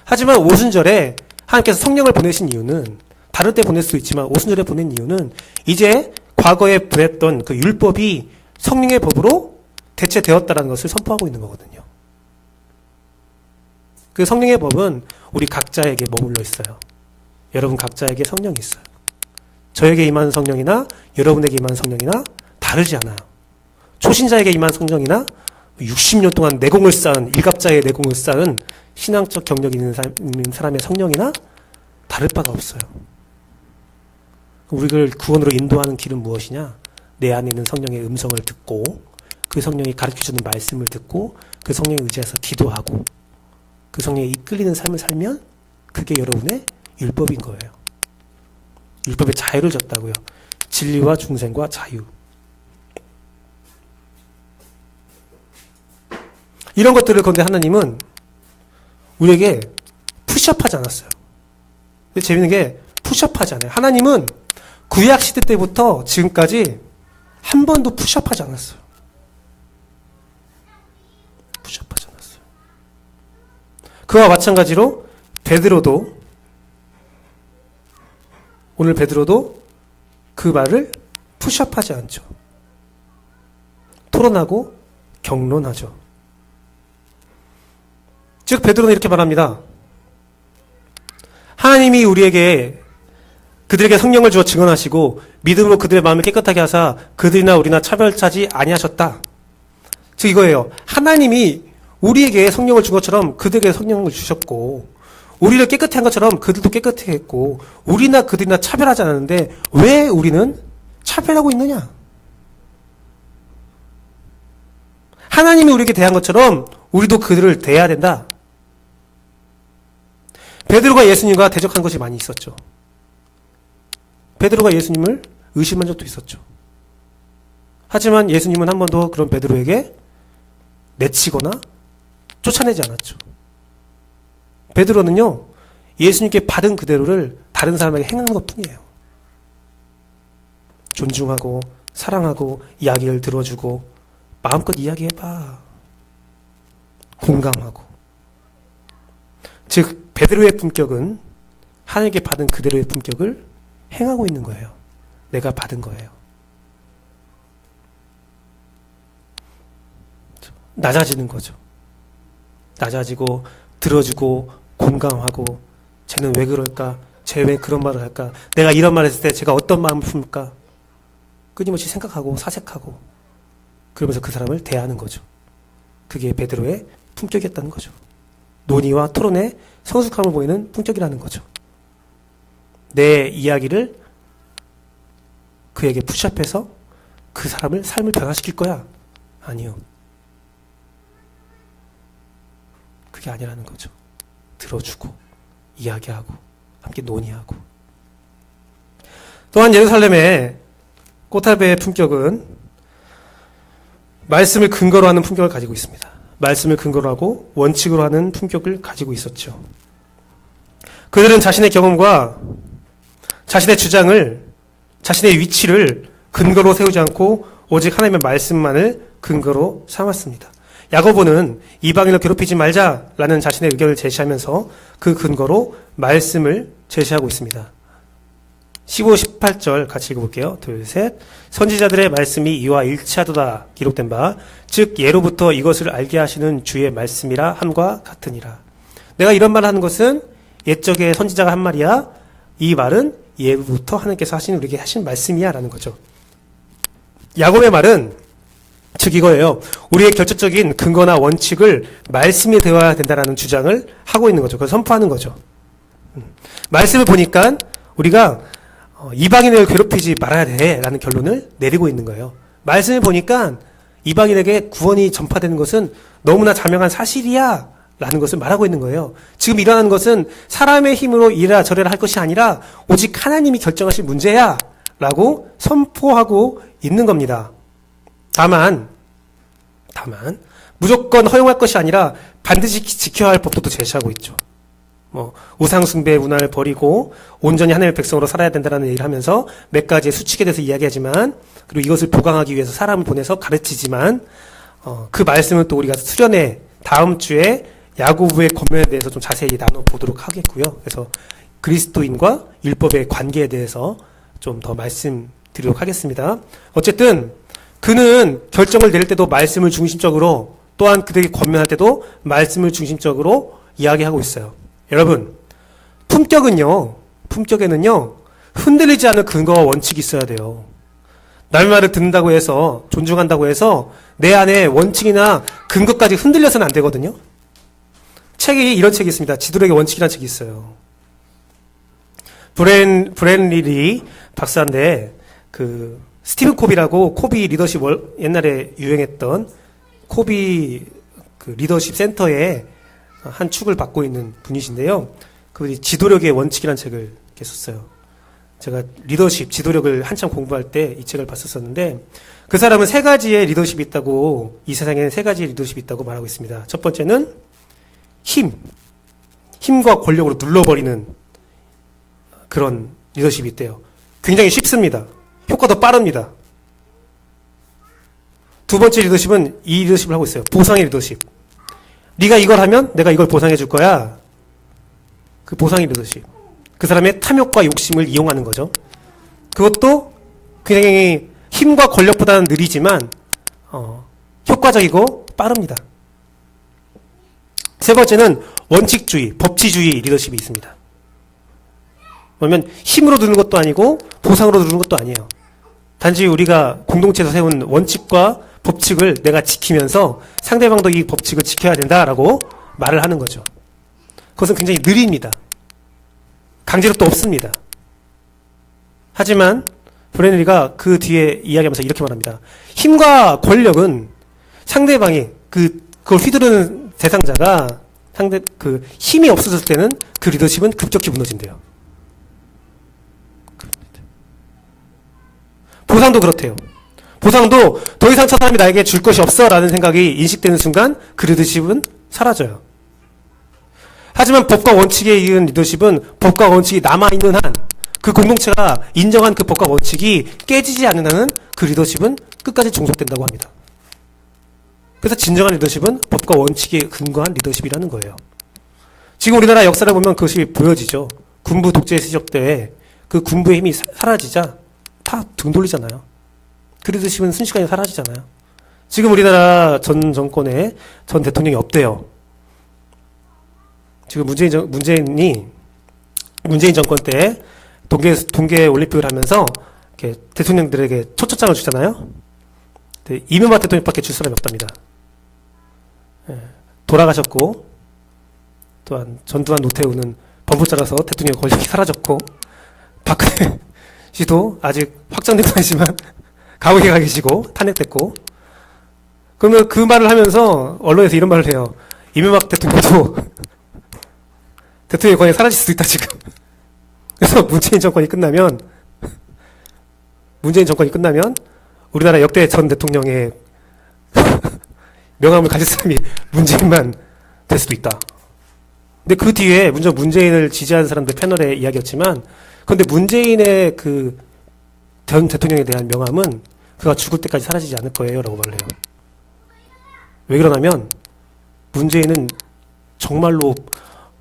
하지만 오순절에 하나님께서 성령을 보내신 이유는 다른 때 보낼 수도 있지만 오순절에 보낸 이유는 이제 과거에 보냈던 그 율법이 성령의 법으로 대체되었다는 것을 선포하고 있는 거거든요. 그 성령의 법은 우리 각자에게 머물러 있어요. 여러분 각자에게 성령이 있어요. 저에게 임하는 성령이나 여러분에게 임하는 성령이나 다르지 않아요. 초신자에게 임한 성령이나 60년 동안 내공을 쌓은 일갑자의 내공을 쌓은 신앙적 경력이 있는 사람의 성령이나 다를 바가 없어요. 우리를 구원으로 인도하는 길은 무엇이냐? 내 안에 있는 성령의 음성을 듣고 그 성령이 가르쳐주는 말씀을 듣고 그 성령에 의지해서 기도하고 그 성령에 이끌리는 삶을 살면 그게 여러분의 율법인 거예요. 율법에 자유를 줬다고요. 진리와 중생과 자유. 이런 것들을 그런데 하나님은 우리에게 푸시업하지 않았어요. 근데 재밌는 게 푸시업하지 않아요. 하나님은 구약 시대 때부터 지금까지 한 번도 푸시업하지 않았어요. 푸시업하지 않았어요. 그와 마찬가지로 오늘 베드로도 그 말을 푸시업하지 않죠. 토론하고 격론하죠. 즉 베드로는 이렇게 말합니다. 하나님이 그들에게 성령을 주어 증언하시고 믿음으로 그들의 마음을 깨끗하게 하사 그들이나 우리나 차별하지 아니하셨다. 즉 이거예요. 하나님이 우리에게 성령을 준 것처럼 그들에게 성령을 주셨고 우리를 깨끗해 한 것처럼 그들도 깨끗해 했고 우리나 그들이나 차별하지 않았는데 왜 우리는 차별하고 있느냐? 하나님이 우리에게 대한 것처럼 우리도 그들을 대해야 된다. 베드로가 예수님과 대적한 것이 많이 있었죠. 베드로가 예수님을 의심한 적도 있었죠. 하지만 예수님은 한 번도 그런 베드로에게 내치거나 쫓아내지 않았죠. 베드로는요, 예수님께 받은 그대로를 다른 사람에게 행하는 것 뿐이에요. 존중하고 사랑하고 이야기를 들어주고 마음껏 이야기해봐. 공감하고. 즉 베드로의 품격은 하나님께 받은 그대로의 품격을 행하고 있는 거예요. 내가 받은 거예요. 낮아지는 거죠. 낮아지고 들어주고 공감하고 쟤는 왜 그럴까? 쟤 왜 그런 말을 할까? 내가 이런 말을 했을 때 제가 어떤 마음을 품을까? 끊임없이 생각하고 사색하고 그러면서 그 사람을 대하는 거죠. 그게 베드로의 품격이었다는 거죠. 논의와 토론에 성숙함을 보이는 품격이라는 거죠. 내 이야기를 그에게 푸시업해서 그 사람을 삶을 변화시킬 거야? 아니요. 그게 아니라는 거죠. 들어주고 이야기하고 함께 논의하고. 또한 예루살렘의 꽃할배의 품격은 말씀을 근거로 하는 품격을 가지고 있습니다. 말씀을 근거로 하고 원칙으로 하는 품격을 가지고 있었죠. 그들은 자신의 경험과 자신의 주장을, 자신의 위치를 근거로 세우지 않고 오직 하나님의 말씀만을 근거로 삼았습니다. 야고보는 이방인을 괴롭히지 말자라는 자신의 의견을 제시하면서 그 근거로 말씀을 제시하고 있습니다. 15, 18절 같이 읽어볼게요. 둘, 셋. 선지자들의 말씀이 이와 일치하도다 기록된 바, 즉 예로부터 이것을 알게 하시는 주의 말씀이라 함과 같으니라. 내가 이런 말을 하는 것은 옛적에 선지자가 한 말이야. 이 말은 예로부터 하나님께서 우리에게 하신 말씀이야 라는 거죠. 야곱의 말은 즉 이거예요. 우리의 결정적인 근거나 원칙을 말씀이 되어야 된다라는 주장을 하고 있는 거죠. 그걸 선포하는 거죠. 말씀을 보니까 우리가 이방인을 괴롭히지 말아야 돼라는 결론을 내리고 있는 거예요. 말씀을 보니까 이방인에게 구원이 전파되는 것은 너무나 자명한 사실이야 라는 것을 말하고 있는 거예요. 지금 일어나는 것은 사람의 힘으로 이래라 저래라 할 것이 아니라 오직 하나님이 결정하실 문제야 라고 선포하고 있는 겁니다. 다만 무조건 허용할 것이 아니라 반드시 지켜야 할 법도 제시하고 있죠. 우상숭배 문화를 버리고 온전히 하나님의 백성으로 살아야 된다는 얘기를 하면서 몇 가지의 수칙에 대해서 이야기하지만, 그리고 이것을 보강하기 위해서 사람을 보내서 가르치지만, 그 말씀은 또 우리가 수련회 다음 주에 야고보의 권면에 대해서 좀 자세히 나눠보도록 하겠고요. 그래서 그리스도인과 율법의 관계에 대해서 좀 더 말씀드리도록 하겠습니다. 어쨌든 그는 결정을 내릴 때도 말씀을 중심적으로, 또한 그들에게 권면할 때도 말씀을 중심적으로 이야기하고 있어요. 여러분, 품격에는요, 흔들리지 않는 근거와 원칙이 있어야 돼요. 남의 말을 듣는다고 해서, 존중한다고 해서 내 안에 원칙이나 근거까지 흔들려서는 안 되거든요. 이런 책이 있습니다. 지도력의 원칙이라는 책이 있어요. 브랜리리 박사인데, 스티븐 코비라고 코비 리더십 옛날에 유행했던 코비 그 리더십 센터의 한 축을 맡고 있는 분이신데요. 그분이 지도력의 원칙이라는 책을 이렇게 썼어요. 제가 리더십, 지도력을 한참 공부할 때 이 책을 봤었었는데 그 사람은 세 가지의 리더십이 있다고, 이 세상에는 세 가지의 리더십이 있다고 말하고 있습니다. 첫 번째는 힘과 권력으로 눌러버리는 그런 리더십이 있대요. 굉장히 쉽습니다. 효과도 빠릅니다. 두 번째 리더십은 이 리더십을 하고 있어요. 보상의 리더십. 네가 이걸 하면 내가 이걸 보상해 줄 거야. 그 보상의 리더십. 그 사람의 탐욕과 욕심을 이용하는 거죠. 그것도 굉장히 힘과 권력보다는 느리지만 효과적이고 빠릅니다. 세 번째는 원칙주의, 법치주의 리더십이 있습니다. 그러면 힘으로 누르는 것도 아니고 보상으로 누르는 것도 아니에요. 단지 우리가 공동체에서 세운 원칙과 법칙을 내가 지키면서 상대방도 이 법칙을 지켜야 된다라고 말을 하는 거죠. 그것은 굉장히 느립니다. 강제력도 없습니다. 하지만 브레넬리가 그 뒤에 이야기하면서 이렇게 말합니다. 힘과 권력은 상대방이 그걸 휘두르는 대상자가 힘이 없어졌을 때는 그 리더십은 급격히 무너진대요. 보상도 그렇대요. 보상도 더 이상 저 사람이 나에게 줄 것이 없어라는 생각이 인식되는 순간 그 리더십은 사라져요. 하지만 법과 원칙에 의한 리더십은 법과 원칙이 남아있는 한, 그 공동체가 인정한 그 법과 원칙이 깨지지 않는 한은 그 리더십은 끝까지 종속된다고 합니다. 그래서 진정한 리더십은 법과 원칙에 근거한 리더십이라는 거예요. 지금 우리나라 역사를 보면 그것이 보여지죠. 군부 독재 시절 때 그 군부의 힘이 사라지자 다 등 돌리잖아요. 그 리더십은 순식간에 사라지잖아요. 지금 우리나라 전 정권에 전 대통령이 없대요. 지금 문재인 정권 때 동계 올림픽을 하면서 이렇게 대통령들에게 초청장을 주잖아요. 이명박 대통령밖에 줄 사람이 없답니다. 돌아가셨고, 또한 전두환 노태우는 범부 잘라서 대통령 권력이 사라졌고, 박근혜 씨도 아직 확정된 건 아니지만 감옥에 가 계시고 탄핵됐고, 그러면 그 말을 하면서 언론에서 이런 말을 해요. 이명박 대통령도 대통령의 권력이 사라질 수도 있다 지금. 그래서 문재인 정권이 끝나면 우리나라 역대 전 대통령의 명함을 가질 사람이 문재인만 될 수도 있다. 근데 그 뒤에 문재인을 지지하는 사람들 패널의 이야기였지만, 그런데 문재인의 그 전 대통령에 대한 명함은 그가 죽을 때까지 사라지지 않을 거예요 라고 말을 해요. 왜 그러냐면 문재인은 정말로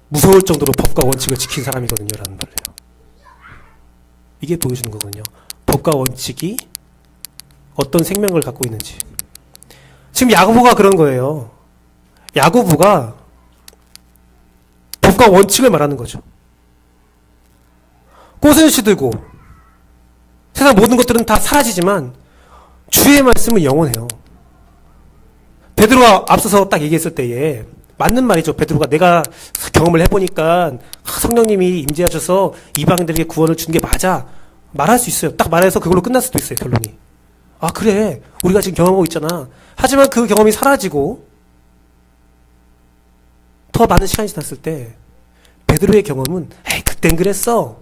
무서울 정도로 법과 원칙을 지킨 사람이거든요 라는 말을 해요. 이게 보여주는 거거든요. 법과 원칙이 어떤 생명을 갖고 있는지. 지금 야구부가 그런 거예요. 야구부가 법과 원칙을 말하는 거죠. 꽃은 시들고 세상 모든 것들은 다 사라지지만 주의 말씀은 영원해요. 베드로가 앞서서 딱 얘기했을 때에 맞는 말이죠. 베드로가 내가 경험을 해보니까 성령님이 임재하셔서 이방인들에게 구원을 준 게 맞아. 말할 수 있어요. 딱 말해서 그걸로 끝날 수도 있어요. 결론이. 아 그래. 우리가 지금 경험하고 있잖아. 하지만 그 경험이 사라지고 더 많은 시간이 지났을 때 베드로의 경험은 에이 그땐 그랬어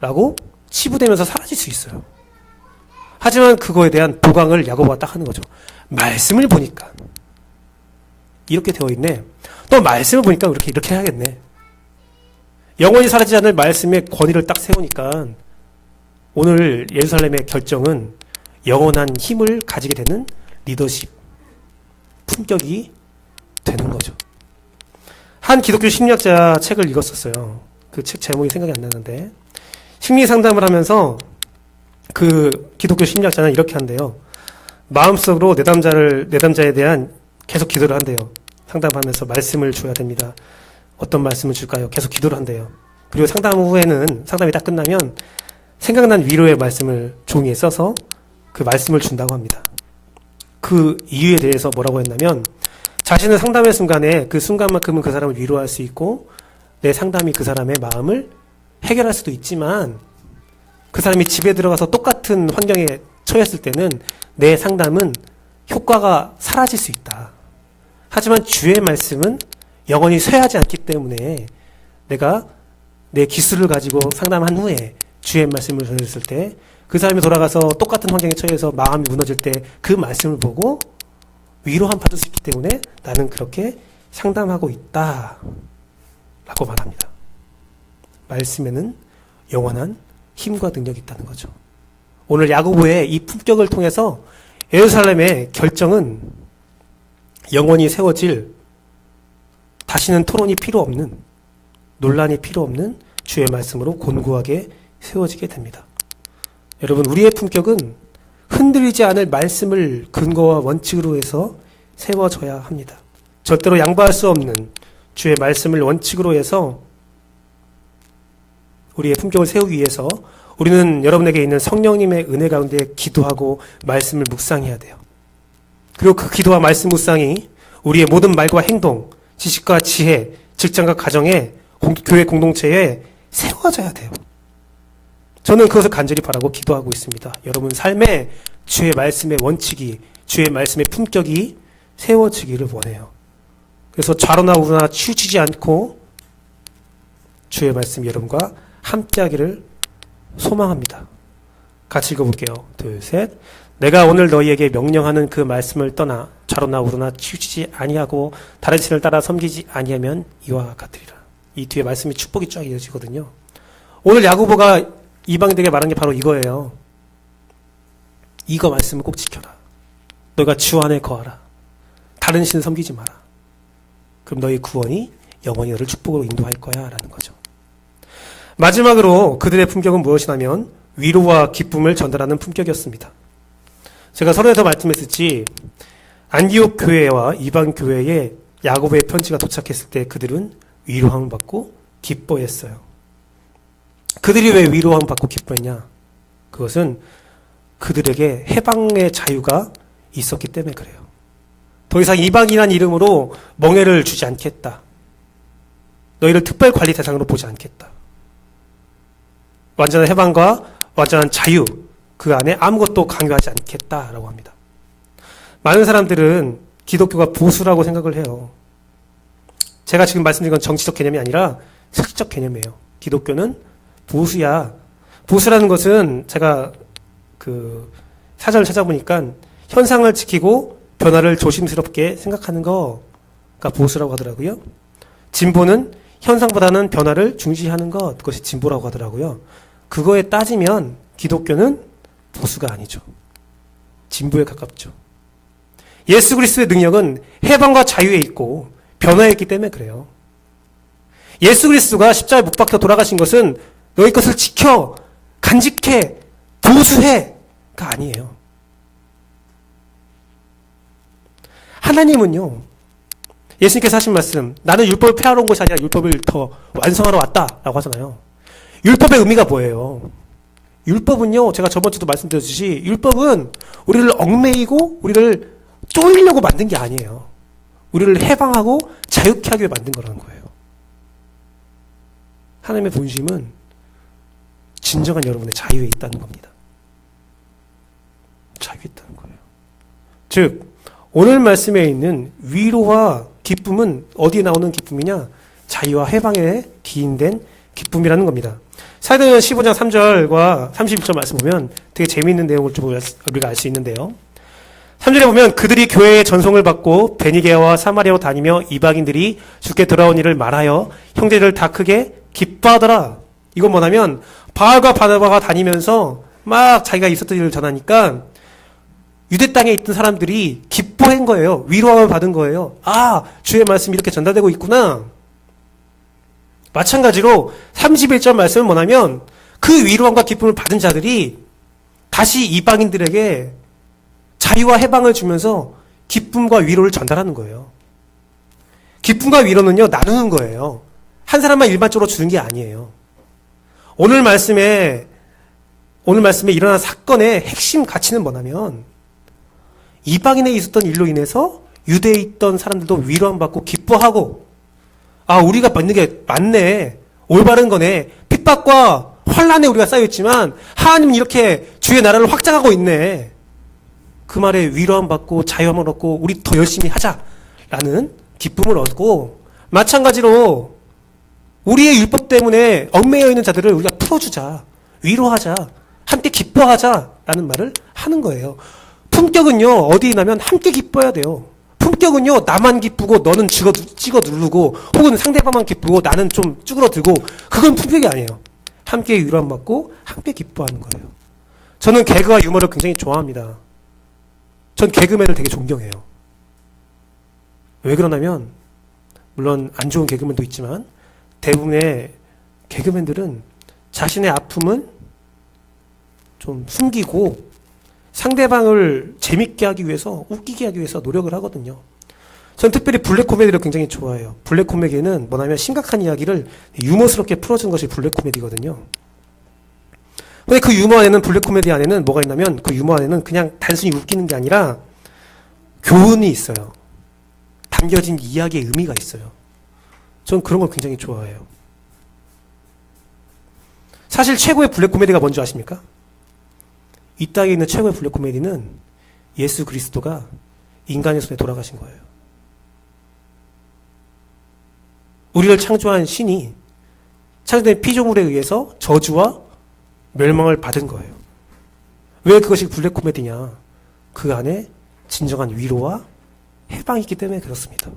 라고 치부되면서 사라질 수 있어요. 하지만 그거에 대한 보강을 야고보가 딱 하는 거죠. 말씀을 보니까 이렇게 되어 있네. 또 말씀을 보니까 이렇게 해야겠네. 영원히 사라지지 않을 말씀의 권위를 딱 세우니까 오늘 예루살렘의 결정은 영원한 힘을 가지게 되는 리더십 품격이 되는 거죠. 한 기독교 심리학자 책을 읽었었어요. 그 책 제목이 생각이 안 나는데 심리 상담을 하면서 그 기독교 심리학자는 이렇게 한대요. 마음속으로 내담자에 대한 계속 기도를 한대요. 상담하면서 말씀을 줘야 됩니다. 어떤 말씀을 줄까요? 계속 기도를 한대요. 그리고 상담 후에는 상담이 딱 끝나면 생각난 위로의 말씀을 종이에 써서 그 말씀을 준다고 합니다. 그 이유에 대해서 뭐라고 했냐면 자신을 상담의 순간에 그 순간만큼은 그 사람을 위로할 수 있고 내 상담이 그 사람의 마음을 해결할 수도 있지만 그 사람이 집에 들어가서 똑같은 환경에 처했을 때는 내 상담은 효과가 사라질 수 있다. 하지만 주의 말씀은 영원히 쇠하지 않기 때문에 내가 내 기술을 가지고 상담한 후에 주의 말씀을 전했을 때 그 사람이 돌아가서 똑같은 환경에 처해서 마음이 무너질 때 그 말씀을 보고 위로함 받을 수 있기 때문에 나는 그렇게 상담하고 있다 라고 말합니다. 말씀에는 영원한 힘과 능력이 있다는 거죠. 오늘 야고보의 이 품격을 통해서 예루살렘의 결정은 영원히 세워질 다시는 토론이 필요 없는 논란이 필요 없는 주의 말씀으로 곤고하게 세워지게 됩니다. 여러분, 우리의 품격은 흔들리지 않을 말씀을 근거와 원칙으로 해서 세워져야 합니다. 절대로 양보할 수 없는 주의 말씀을 원칙으로 해서 우리의 품격을 세우기 위해서 우리는 여러분에게 있는 성령님의 은혜 가운데 기도하고 말씀을 묵상해야 돼요. 그리고 그 기도와 말씀 묵상이 우리의 모든 말과 행동, 지식과 지혜, 직장과 가정에 교회 공동체에 세워져야 돼요. 저는 그것을 간절히 바라고 기도하고 있습니다. 여러분 삶에 주의 말씀의 원칙이, 주의 말씀의 품격이 세워지기를 원해요. 그래서 좌로나 우로나 치우치지 않고 주의 말씀 여러분과 함께하기를 소망합니다. 같이 읽어볼게요. 둘, 셋. 내가 오늘 너희에게 명령하는 그 말씀을 떠나 좌로나 우로나 치우치지 아니하고 다른 신을 따라 섬기지 아니하면 이와 같으리라. 이 뒤에 말씀이 축복이 쫙 이어지거든요. 오늘 야고보가 이방인들에게 말한 게 바로 이거예요. 이거 말씀을 꼭 지켜라. 너희가 주 안에 거하라. 다른 신 섬기지 마라. 그럼 너희 구원이 영원히 너를 축복으로 인도할 거야 라는 거죠. 마지막으로 그들의 품격은 무엇이냐면 위로와 기쁨을 전달하는 품격이었습니다. 제가 서론에서 말씀했었지, 안디옥 교회와 이방 교회에 야고보의 편지가 도착했을 때 그들은 위로함을 받고 기뻐했어요. 그들이 왜 위로함을 받고 기뻐했냐? 그것은 그들에게 해방의 자유가 있었기 때문에 그래요. 더 이상 이방인이라는 이름으로 멍해를 주지 않겠다. 너희를 특별 관리 대상으로 보지 않겠다. 완전한 해방과 완전한 자유, 그 안에 아무것도 강요하지 않겠다라고 합니다. 많은 사람들은 기독교가 보수라고 생각을 해요. 제가 지금 말씀드린 건 정치적 개념이 아니라 실질적 개념이에요. 기독교는 보수야. 보수라는 것은 제가 그 사전을 찾아보니까 현상을 지키고 변화를 조심스럽게 생각하는 거가 보수라고 하더라고요. 진보는 현상보다는 변화를 중시하는 것, 그것이 진보라고 하더라고요. 그거에 따지면 기독교는 보수가 아니죠. 진보에 가깝죠. 예수 그리스도의 능력은 해방과 자유에 있고 변화에 있기 때문에 그래요. 예수 그리스도가 십자가에 못 박혀 돌아가신 것은 너희 것을 지켜, 간직해, 보수해가 아니에요. 하나님은요, 예수님께서 하신 말씀, 나는 율법을 폐하러 온 것이 아니라 율법을 더 완성하러 왔다라고 하잖아요. 율법의 의미가 뭐예요? 율법은요, 제가 저번주도 말씀드렸듯이 율법은 우리를 얽매이고 우리를 쪼이려고 만든 게 아니에요. 우리를 해방하고 자유케 하기 위해 만든 거라는 거예요. 하나님의 본심은 진정한 여러분의 자유에 있다는 겁니다. 자유에 있다는 거예요. 즉, 오늘 말씀에 있는 위로와 기쁨은 어디에 나오는 기쁨이냐? 자유와 해방에 기인된 기쁨이라는 겁니다. 사도행전 15장 3절과 31절 말씀 보면 되게 재미있는 내용을 좀 우리가 알 수 있는데요. 3절에 보면 그들이 교회의 전송을 받고 베니게아와 사마리아로 다니며 이방인들이 주께 돌아온 일을 말하여 형제들 다 크게 기뻐하더라. 이건 뭐냐면 바울과 바나바가 다니면서 막 자기가 있었던 일을 전하니까 유대 땅에 있던 사람들이 기뻐한 거예요. 위로함을 받은 거예요. 아, 주의 말씀이 이렇게 전달되고 있구나. 마찬가지로 31절 말씀은 뭐냐면 그 위로함과 기쁨을 받은 자들이 다시 이방인들에게 자유와 해방을 주면서 기쁨과 위로를 전달하는 거예요. 기쁨과 위로는요, 나누는 거예요. 한 사람만 일반적으로 주는 게 아니에요. 오늘 말씀에 일어난 사건의 핵심 가치는 뭐냐면 이방인에 있었던 일로 인해서 유대에 있던 사람들도 위로함 받고 기뻐하고, 아, 우리가 받는 게 맞네, 올바른 거네, 핍박과 환란에 우리가 쌓여있지만 하나님은 이렇게 주의 주의 나라를 확장하고 있네. 그 말에 위로함 받고 자유함을 얻고 우리 더 열심히 하자라는 기쁨을 얻고, 마찬가지로 우리의 율법 때문에 얽매여 있는 자들을 우리가 풀어주자, 위로하자, 함께 기뻐하자라는 말을 하는 거예요. 품격은요, 어디에 있냐면 함께 기뻐해야 돼요. 품격은요, 나만 기쁘고 너는 찍어 누르고, 혹은 상대방만 기쁘고 나는 좀 쭈그러들고, 그건 품격이 아니에요. 함께 위로함 받고 함께 기뻐하는 거예요. 저는 개그와 유머를 굉장히 좋아합니다. 전 개그맨을 되게 존경해요. 왜 그러냐면, 물론 안 좋은 개그맨도 있지만 대부분의 개그맨들은 자신의 아픔은 좀 숨기고 상대방을 재밌게 하기 위해서, 웃기게 하기 위해서 노력을 하거든요. 전 특별히 블랙 코미디를 굉장히 좋아해요. 블랙 코미디는 뭐냐면 심각한 이야기를 유머스럽게 풀어주는 것이 블랙 코미디거든요. 근데 그 유머 안에는, 블랙 코미디 안에는 뭐가 있냐면, 그 유머 안에는 그냥 단순히 웃기는 게 아니라 교훈이 있어요. 담겨진 이야기의 의미가 있어요. 전 그런 걸 굉장히 좋아해요. 사실 최고의 블랙 코미디가 뭔지 아십니까? 이 땅에 있는 최고의 블랙 코미디는 예수 그리스도가 인간의 손에 돌아가신 거예요. 우리를 창조한 신이 창조된 피조물에 의해서 저주와 멸망을 받은 거예요. 왜 그것이 블랙 코미디냐? 그 안에 진정한 위로와 해방이 있기 때문에 그렇습니다.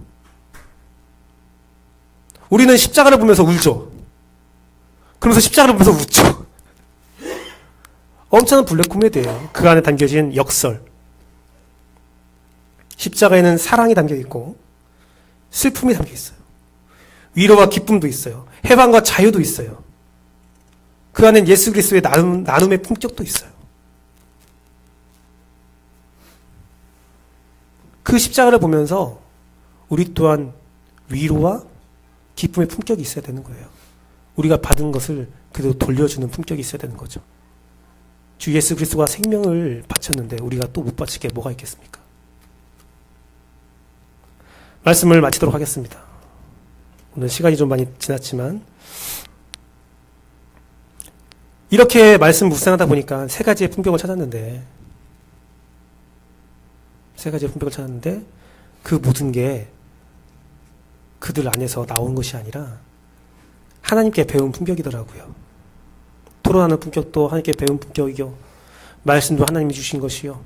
우리는 십자가를 보면서 울죠. 그러면서 십자가를 보면서 웃죠. 엄청난 블랙 코미디예요. 그 안에 담겨진 역설. 십자가에는 사랑이 담겨 있고 슬픔이 담겨 있어요. 위로와 기쁨도 있어요. 해방과 자유도 있어요. 그 안엔 예수 그리스도의 나눔의 품격도 있어요. 그 십자가를 보면서 우리 또한 위로와 기쁨의 품격이 있어야 되는 거예요. 우리가 받은 것을 그대로 돌려주는 품격이 있어야 되는 거죠. 주 예수 그리스도가 생명을 바쳤는데 우리가 또 못 바칠 게 뭐가 있겠습니까? 말씀을 마치도록 하겠습니다. 오늘 시간이 좀 많이 지났지만, 이렇게 말씀 묵상하다 보니까 세 가지의 품격을 찾았는데, 그 모든 게 그들 안에서 나온 것이 아니라 하나님께 배운 품격이더라고요. 토론하는 품격도 하나님께 배운 품격이요, 말씀도 하나님이 주신 것이요,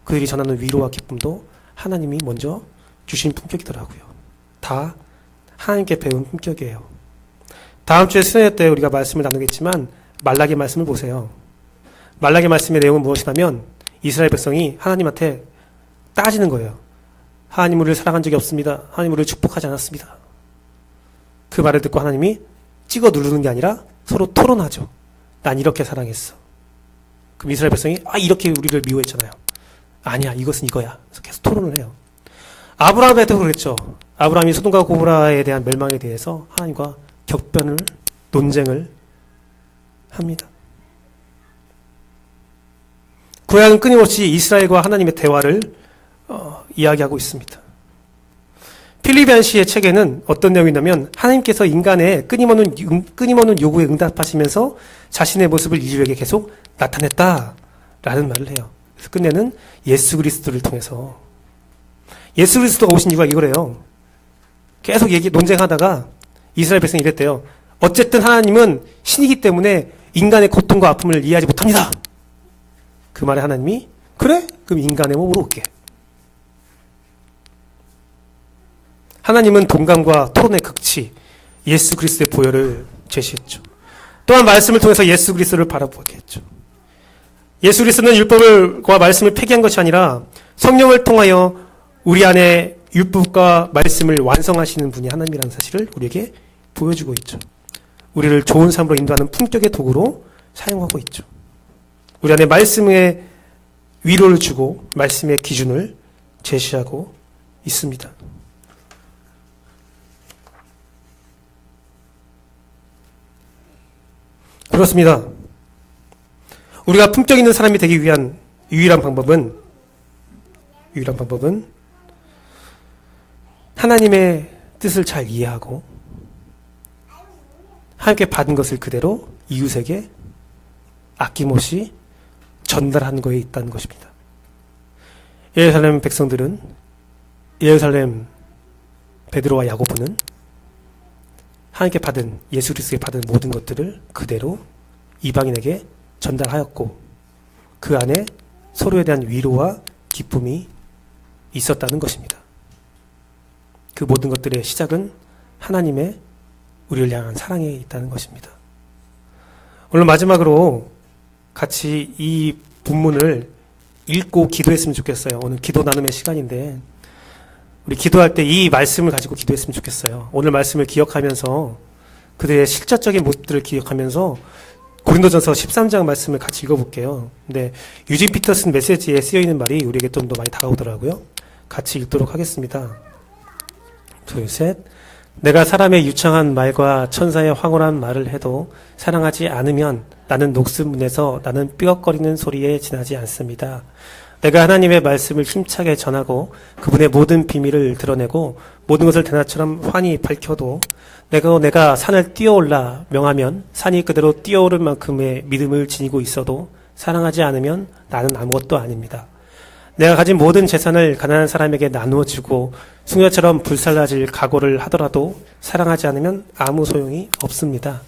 그들이 전하는 위로와 기쁨도 하나님이 먼저 주신 품격이더라고요. 다 하나님께 배운 품격이에요. 다음 주에 수련회 때 우리가 말씀을 나누겠지만 말라기 말씀을 보세요. 말라기 말씀의 내용은 무엇이냐면, 이스라엘 백성이 하나님한테 따지는 거예요. 하나님 우리를 사랑한 적이 없습니다. 하나님 우리를 축복하지 않았습니다. 그 말을 듣고 하나님이 찍어 누르는 게 아니라 서로 토론하죠. 난 이렇게 사랑했어. 그럼 이스라엘 백성이 이렇게 우리를 미워했잖아요. 아니야, 이것은 이거야. 그래서 계속 토론을 해요. 아브라함한테도 그랬죠. 아브라함이 소돔과 고모라에 대한 멸망에 대해서 하나님과 격변을, 논쟁을 합니다. 구약은 끊임없이 이스라엘과 하나님의 대화를 이야기하고 있습니다. 필리비안시의 책에는 어떤 내용이 있냐면, 하나님께서 인간의 끊임없는 요구에 응답하시면서 자신의 모습을 인류에게 계속 나타냈다라는 말을 해요. 그래서 끝내는 예수 그리스도를 통해서, 예수 그리스도가 오신 이유가 이거래요. 계속 논쟁하다가 이스라엘 백성이 이랬대요. 어쨌든 하나님은 신이기 때문에 인간의 고통과 아픔을 이해하지 못합니다. 그 말에 하나님이, 그래? 그럼 인간의 몸으로 올게. 하나님은 동감과 토론의 극치, 예수 그리스도의 보혈을 제시했죠. 또한 말씀을 통해서 예수 그리스도를 바라보게 했죠. 예수 그리스도는 율법과 말씀을 폐기한 것이 아니라 성령을 통하여 우리 안에 율법과 말씀을 완성하시는 분이 하나님이라는 사실을 우리에게 보여주고 있죠. 우리를 좋은 삶으로 인도하는 품격의 도구로 사용하고 있죠. 우리 안에 말씀의 위로를 주고 말씀의 기준을 제시하고 있습니다. 그렇습니다. 우리가 품격 있는 사람이 되기 위한 유일한 방법은 하나님의 뜻을 잘 이해하고 하나님께 받은 것을 그대로 이웃에게 아낌없이 전달하는 거에 있다는 것입니다. 예루살렘 백성들은, 예루살렘 베드로와 야고보는 하나님께 받은, 예수 그리스도에 받은 모든 것들을 그대로 이방인에게 전달하였고, 그 안에 서로에 대한 위로와 기쁨이 있었다는 것입니다. 그 모든 것들의 시작은 하나님의 우리를 향한 사랑에 있다는 것입니다. 오늘 마지막으로 같이 이 본문을 읽고 기도했으면 좋겠어요. 오늘 기도 나눔의 시간인데 우리 기도할 때 이 말씀을 가지고 기도했으면 좋겠어요. 오늘 말씀을 기억하면서 그들의 실제적인 모습들을 기억하면서 고린도전서 13장 말씀을 같이 읽어볼게요. 근데 유진 피터슨 메시지에 쓰여있는 말이 우리에게 좀 더 많이 다가오더라고요. 같이 읽도록 하겠습니다. 둘, 셋. 내가 사람의 유창한 말과 천사의 황홀한 말을 해도 사랑하지 않으면 나는 녹슨문에서 나는 삐걱거리는 소리에 지나지 않습니다. 내가 하나님의 말씀을 힘차게 전하고 그분의 모든 비밀을 드러내고 모든 것을 대낮처럼 환히 밝혀도 내가 산을 뛰어올라 명하면 산이 그대로 뛰어오를 만큼의 믿음을 지니고 있어도 사랑하지 않으면 나는 아무것도 아닙니다. 내가 가진 모든 재산을 가난한 사람에게 나누어 주고 숭야처럼 불살라질 각오를 하더라도 사랑하지 않으면 아무 소용이 없습니다.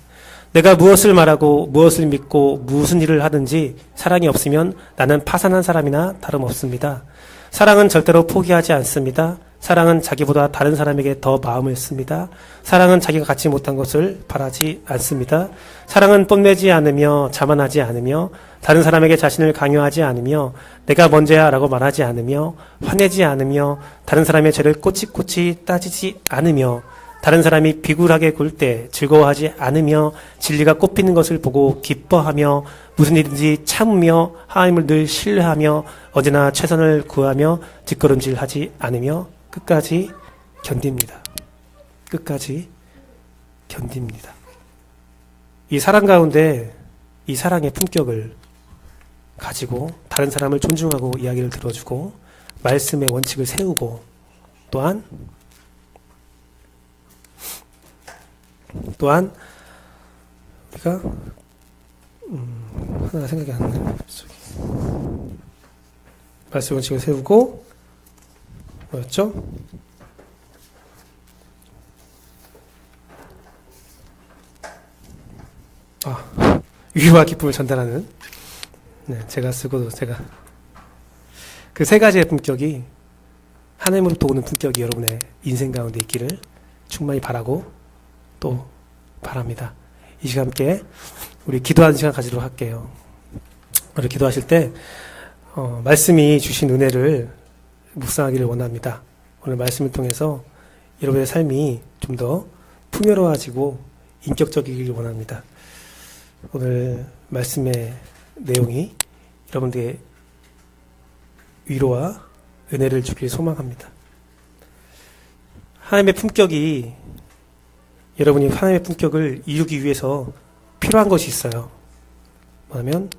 내가 무엇을 말하고 무엇을 믿고 무슨 일을 하든지 사랑이 없으면 나는 파산한 사람이나 다름없습니다. 사랑은 절대로 포기하지 않습니다. 사랑은 자기보다 다른 사람에게 더 마음을 씁니다. 사랑은 자기가 갖지 못한 것을 바라지 않습니다. 사랑은 뽐내지 않으며 자만하지 않으며 다른 사람에게 자신을 강요하지 않으며 내가 먼저야 라고 말하지 않으며 화내지 않으며 다른 사람의 죄를 꼬치꼬치 따지지 않으며 다른 사람이 비굴하게 굴 때 즐거워하지 않으며 진리가 꽃피는 것을 보고 기뻐하며 무슨 일인지 참으며 하나님을 늘 신뢰하며 언제나 최선을 구하며 뒷걸음질하지 않으며 끝까지 견딥니다. 끝까지 견딥니다. 이 사랑 가운데 이 사랑의 품격을 가지고 다른 사람을 존중하고 이야기를 들어주고 말씀의 원칙을 세우고 또한 우리가 하나가 생각이 안 나요. 말씀 원칙을 세우고 뭐였죠? 위로와 기쁨을 전달하는 제가 그 세 가지의 품격이 하나님으로부터 오는 품격이 여러분의 인생 가운데 있기를 충만히 바라고 또 바랍니다. 이 시간 함께 우리 기도하는 시간 가지도록 할게요. 우리 기도하실 때 말씀이 주신 은혜를 묵상하기를 원합니다. 오늘 말씀을 통해서 여러분의 삶이 좀 더 풍요로워지고 인격적이길 원합니다. 오늘 말씀의 내용이 여러분들의 위로와 은혜를 주길 소망합니다. 하나님의 품격이 여러분이 하나님의 품격을 이루기 위해서 필요한 것이 있어요. 뭐냐면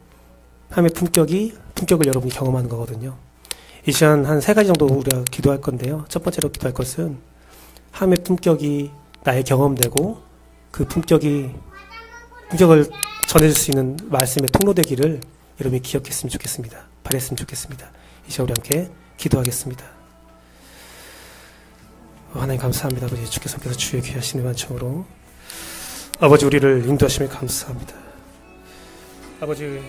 하나님의 품격을 여러분이 경험하는 거거든요. 이 시간 한 3가지 정도 우리가 기도할 건데요. 첫 번째로 기도할 것은 하나님의 품격이 나의 경험되고 그 품격을 전해줄 수 있는 말씀의 통로되기를 여러분이 기억했으면 좋겠습니다. 바랬으면 좋겠습니다. 이 시간 우리 함께 기도하겠습니다. 하나님 감사합니다. 아버지 주께서 주의 귀하신 은총으로 아버지 우리를 인도하심에 감사합니다. 아버지